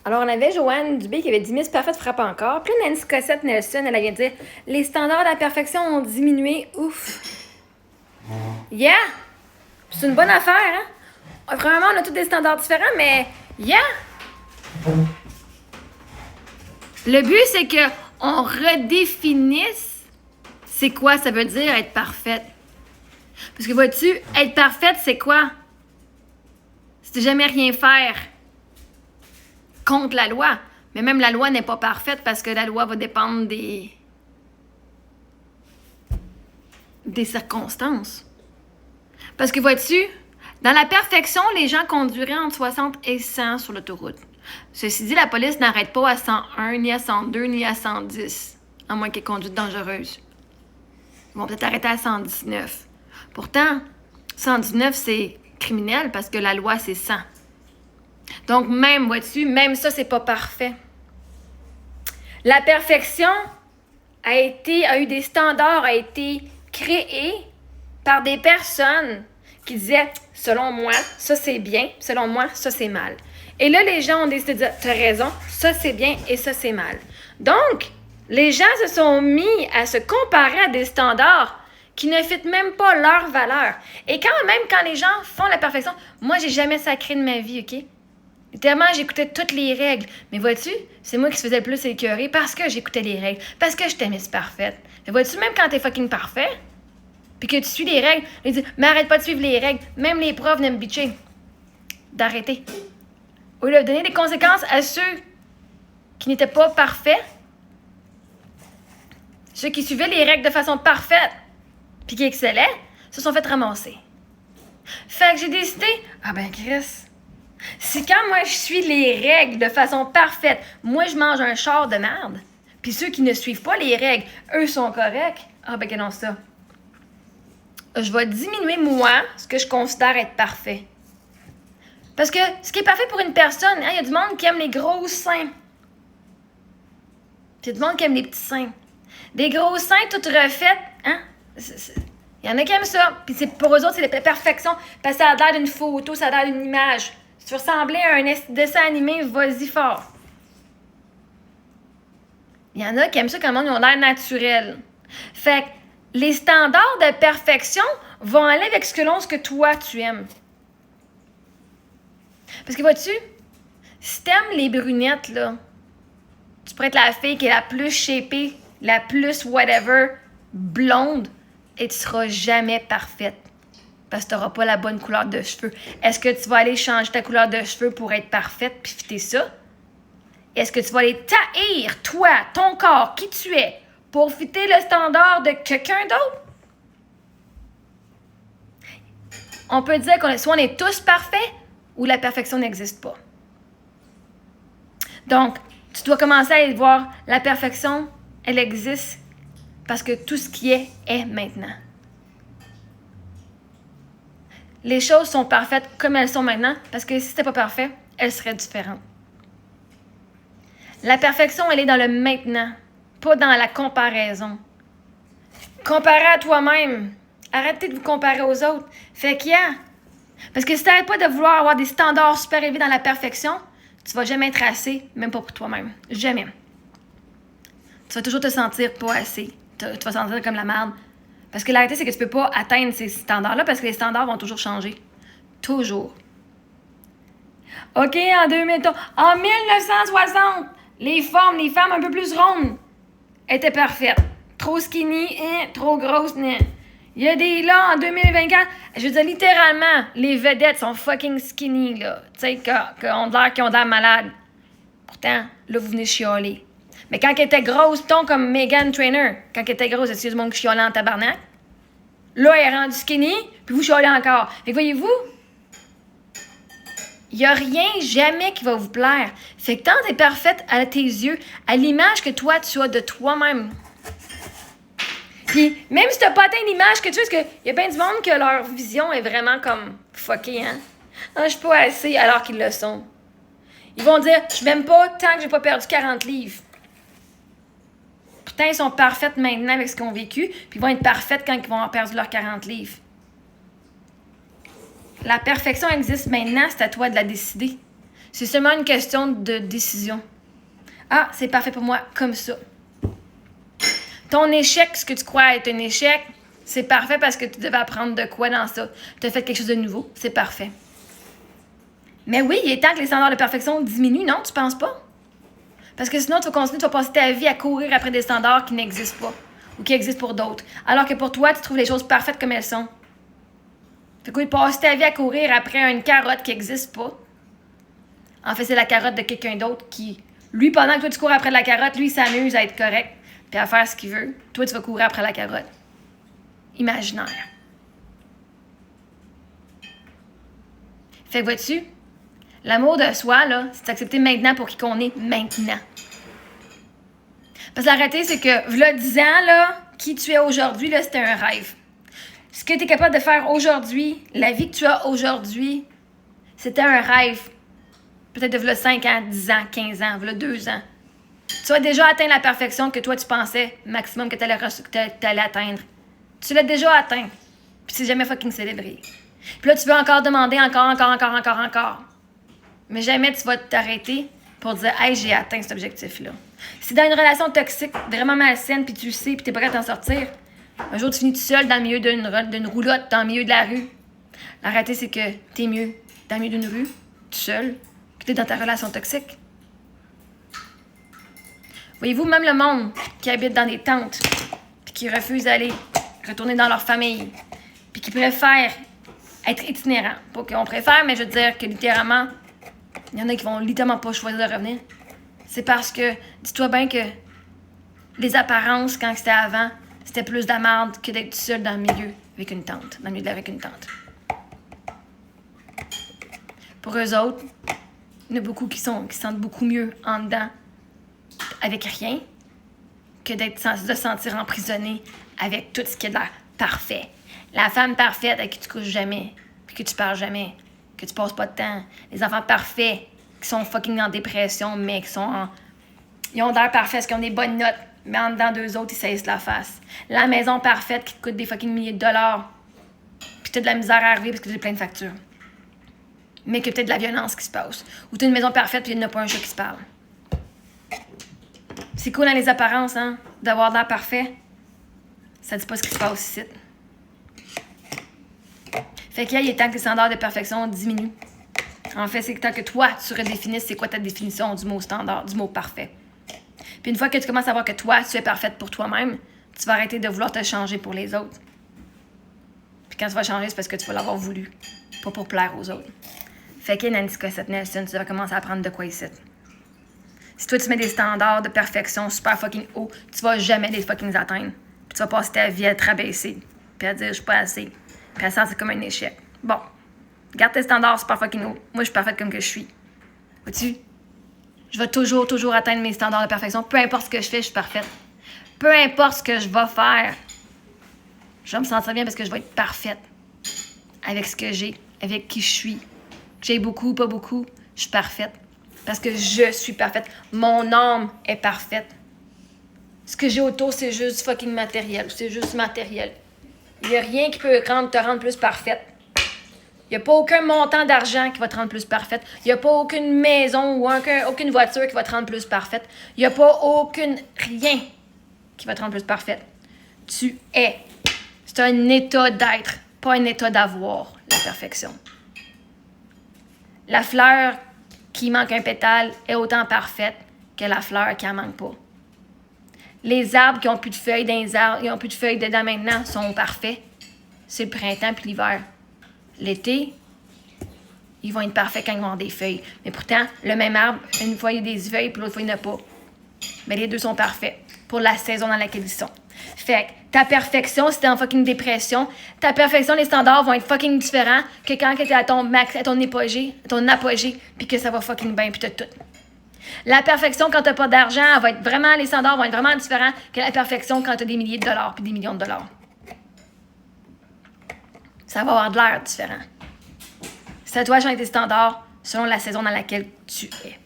Alors, on avait Joanne Dubé qui avait dit Miss Parfaite frappe encore. Puis là, Nancy Cossette Nelson, elle vient de dire les standards de la perfection ont diminué. Ouf. Yeah! C'est une bonne affaire, hein? Vraiment, on a tous des standards différents, mais yeah! Le but, c'est qu'on redéfinisse c'est quoi ça veut dire être parfaite. Parce que vois-tu, être parfaite, c'est quoi? C'est jamais rien faire contre la loi. Mais même la loi n'est pas parfaite parce que la loi va dépendre des circonstances. Parce que vois-tu, dans la perfection, les gens conduiraient entre 60 et 100 sur l'autoroute. Ceci dit, la police n'arrête pas à 101, ni à 102, ni à 110, à moins qu'il y ait conduite dangereuse. Ils vont peut-être arrêter à 119. Pourtant, 119, c'est criminel parce que la loi, c'est 100. Donc, même, vois-tu, même ça, c'est pas parfait. La perfection a eu des standards, a été créée par des personnes qui disaient, selon moi, ça c'est bien, selon moi, ça c'est mal. Et là, les gens ont décidé de dire, t'as raison, ça c'est bien et ça c'est mal. Donc, les gens se sont mis à se comparer à des standards qui ne fitent même pas leur valeur. Et quand les gens font la perfection, moi, j'ai jamais sacré de ma vie, OK? Littéralement, j'écoutais toutes les règles. Mais vois-tu, c'est moi qui se faisais le plus écœurer parce que j'écoutais les règles, parce que j'étais Miss Parfaite. Mais vois-tu, même quand t'es fucking parfait, puis que tu suis les règles, ils disent, mais arrête pas de suivre les règles. Même les profs n'aiment bitcher. D'arrêter. Au lieu de donner des conséquences à ceux qui n'étaient pas parfaits, ceux qui suivaient les règles de façon parfaite, puis qui excellaient, se sont fait ramasser. Fait que j'ai décidé, ah ben Chris, si quand moi je suis les règles de façon parfaite, moi je mange un char de merde, puis ceux qui ne suivent pas les règles, eux sont corrects, ah ben que non ça. Je vais diminuer moi ce que je considère être parfait. Parce que ce qui est parfait pour une personne, il y a du monde qui aime les gros seins. Puis il y a du monde qui aime les petits seins. Des gros seins toutes refaites, hein? Il y en a qui aiment ça. Puis pour eux autres, c'est la perfection. Parce que ça a l'air d'une photo, ça a l'air d'une image. Si tu ressemblais à un dessin animé, vas-y fort. Il y en a qui aiment ça quand même, ils ont l'air naturel. Fait que les standards de perfection vont aller avec ce que toi, tu aimes. Parce que vois-tu, si t'aimes les brunettes, là, tu pourrais être la fille qui est la plus shapée, la plus whatever, blonde, et tu seras jamais parfaite. Parce que tu n'auras pas la bonne couleur de cheveux. Est-ce que tu vas aller changer ta couleur de cheveux pour être parfaite puis fitter ça? Est-ce que tu vas aller taïr, toi, ton corps, qui tu es, pour fitter le standard de quelqu'un d'autre? On peut dire qu'on soit on est tous parfaits ou la perfection n'existe pas. Donc, tu dois commencer à aller voir la perfection, elle existe parce que tout ce qui est maintenant. Les choses sont parfaites comme elles sont maintenant parce que si c'était pas parfait, elles seraient différentes. La perfection, elle est dans le maintenant, pas dans la comparaison. Comparer à toi-même. Arrêtez de vous comparer aux autres. Fait qu'il y a. Parce que si tu n'arrêtes pas de vouloir avoir des standards super élevés dans la perfection, tu vas jamais être assez, même pas pour toi-même. Jamais. Tu vas toujours te sentir pas assez. Tu vas te sentir comme la merde. Parce que la réalité, c'est que tu peux pas atteindre ces standards-là parce que les standards vont toujours changer. Toujours. OK, en 1960, les femmes un peu plus rondes étaient parfaites. Trop skinny, trop grosses, Il y a des, là, en 2024, je veux dire, littéralement, les vedettes sont fucking skinny, là. Tu sais, qui ont l'air malades. Pourtant, là, vous venez chialer. Mais quand elle était grosse, ton comme Meghan Trainor, quand elle était grosse, est-ce que du monde qui chialait en tabarnak? Là, elle est rendue skinny, puis vous chialez encore. Fait que voyez-vous, il n'y a rien jamais qui va vous plaire. Fait que tant t'es parfaite à tes yeux, à l'image que toi, tu as de toi-même. Puis, même si tu n'as pas atteint l'image que tu as, parce qu'il y a bien du monde que leur vision est vraiment comme fuckée, hein? Ah, je suis pas assez, alors qu'ils le sont. Ils vont dire, je m'aime pas tant que j'ai pas perdu 40 livres. Pourtant, ils sont parfaits maintenant avec ce qu'ils ont vécu, puis ils vont être parfaits quand ils vont avoir perdu leurs 40 livres. La perfection existe maintenant, c'est à toi de la décider. C'est seulement une question de décision. Ah, c'est parfait pour moi, comme ça. Ton échec, ce que tu crois être un échec, c'est parfait parce que tu devais apprendre de quoi dans ça. Tu as fait quelque chose de nouveau, c'est parfait. Mais oui, il est temps que les standards de perfection diminuent, non? Tu penses pas? Parce que sinon, tu vas continuer, tu vas passer ta vie à courir après des standards qui n'existent pas ou qui existent pour d'autres. Alors que pour toi, tu trouves les choses parfaites comme elles sont. Fait que oui, passer ta vie à courir après une carotte qui n'existe pas. En fait, c'est la carotte de quelqu'un d'autre qui, lui, pendant que toi, tu cours après la carotte, lui, il s'amuse à être correct puis à faire ce qu'il veut. Toi, tu vas courir après la carotte. Imaginaire. Fait que vois-tu, l'amour de soi, là, c'est accepter maintenant pour qui qu'on est maintenant. Parce que la réalité, c'est que, v'là 10 ans, là, qui tu es aujourd'hui, là, c'était un rêve. Ce que tu es capable de faire aujourd'hui, la vie que tu as aujourd'hui, c'était un rêve. Peut-être de v'là 5 ans, 10 ans, 15 ans, v'là 2 ans. Tu as déjà atteint la perfection que toi, tu pensais maximum que tu allais atteindre. Tu l'as déjà atteint. Puis c'est jamais fucking célébré. Puis là, tu veux encore demander encore. Mais jamais tu vas t'arrêter pour dire « Hey, j'ai atteint cet objectif-là. » Si dans une relation toxique, vraiment malsaine, puis tu le sais, puis t'es pas prêt à t'en sortir, un jour, tu finis tout seul dans le milieu d'une roulotte, dans le milieu de la rue. La réalité, c'est que t'es mieux dans le milieu d'une rue, tout seul, que t'es dans ta relation toxique. Voyez-vous, même le monde qui habite dans des tentes, puis qui refuse d'aller retourner dans leur famille, puis qui préfèrent être itinérants. Pas qu'on préfère, mais je veux dire que littéralement, il y en a qui vont littéralement pas choisir de revenir. C'est parce que, dis-toi bien que les apparences, quand c'était avant, c'était plus de la merde que d'être seul dans le milieu avec une tente. Dans le milieu avec une tente. Pour eux autres, il y en a beaucoup qui se sentent beaucoup mieux en dedans avec rien que de se sentir emprisonné avec tout ce qui est de l'air parfait. La femme parfaite avec qui tu couches jamais, puis que tu parles jamais, que tu passes pas de temps. Les enfants parfaits qui sont fucking en dépression, mais qui sont ils ont l'air parfaits parce qu'ils ont des bonnes notes, mais en dedans d'eux autres, ils saillissent la face. La maison parfaite qui te coûte des fucking milliers de dollars, puis t'as de la misère à arriver parce que t'as plein de factures. Mais que peut-être de la violence qui se passe. Ou t'as une maison parfaite puis il n'y a pas un chat qui se parle. C'est cool dans les apparences, hein, d'avoir de l'air parfait. Ça dit pas ce qui se passe ici. Fait qu'il est temps que les standards de perfection diminuent. En fait, c'est que tant que toi, tu redéfinisses c'est quoi ta définition du mot standard, du mot parfait. Puis une fois que tu commences à voir que toi, tu es parfaite pour toi-même, tu vas arrêter de vouloir te changer pour les autres. Puis quand tu vas changer, c'est parce que tu vas l'avoir voulu, pas pour plaire aux autres. Fait que Nancy Cossette Nelson, tu vas commencer à apprendre de quoi ici. Si toi, tu mets des standards de perfection super fucking hauts, tu vas jamais les fucking atteindre. Puis tu vas passer ta vie à te rabaisser, puis à dire « je suis pas assez », puis à se sentir comme un échec. Bon, garde tes standards super fucking hauts. Moi, je suis parfaite comme que je suis. Vois-tu? Je vais toujours atteindre mes standards de perfection. Peu importe ce que je fais, je suis parfaite. Peu importe ce que je vais faire, je vais me sentir bien parce que je vais être parfaite avec ce que j'ai, avec qui je suis. Que j'ai beaucoup, pas beaucoup, je suis parfaite. Parce que je suis parfaite. Mon âme est parfaite. Ce que j'ai autour, c'est juste fucking matériel. C'est juste matériel. Il n'y a rien qui peut te rendre plus parfaite. Il n'y a pas aucun montant d'argent qui va te rendre plus parfaite. Il n'y a pas aucune maison ou aucune voiture qui va te rendre plus parfaite. Il n'y a pas rien qui va te rendre plus parfaite. Tu es. C'est un état d'être, pas un état d'avoir, la perfection. La fleur qui manque un pétale est autant parfaite que la fleur qui en manque pas. Les arbres qui n'ont plus de feuilles dans les arbres, ils n'ont plus de feuilles dedans maintenant, sont parfaits. C'est le printemps puis l'hiver. L'été, ils vont être parfaits quand ils vont avoir des feuilles. Mais pourtant, le même arbre, une fois il y a des feuilles, puis l'autre fois il n'y en a pas. Mais les deux sont parfaits pour la saison dans laquelle ils sont. Fait que ta perfection, si t'es en fucking dépression, ta perfection, les standards vont être fucking différents que quand t'es à ton max, à ton apogée, puis que ça va fucking bien, puis t'as tout. La perfection, quand t'as pas d'argent, elle va être vraiment, les standards vont être vraiment différents que la perfection quand t'as des milliers de dollars, puis des millions de dollars. Ça va avoir de l'air différent. C'est à toi de changer tes standards selon la saison dans laquelle tu es.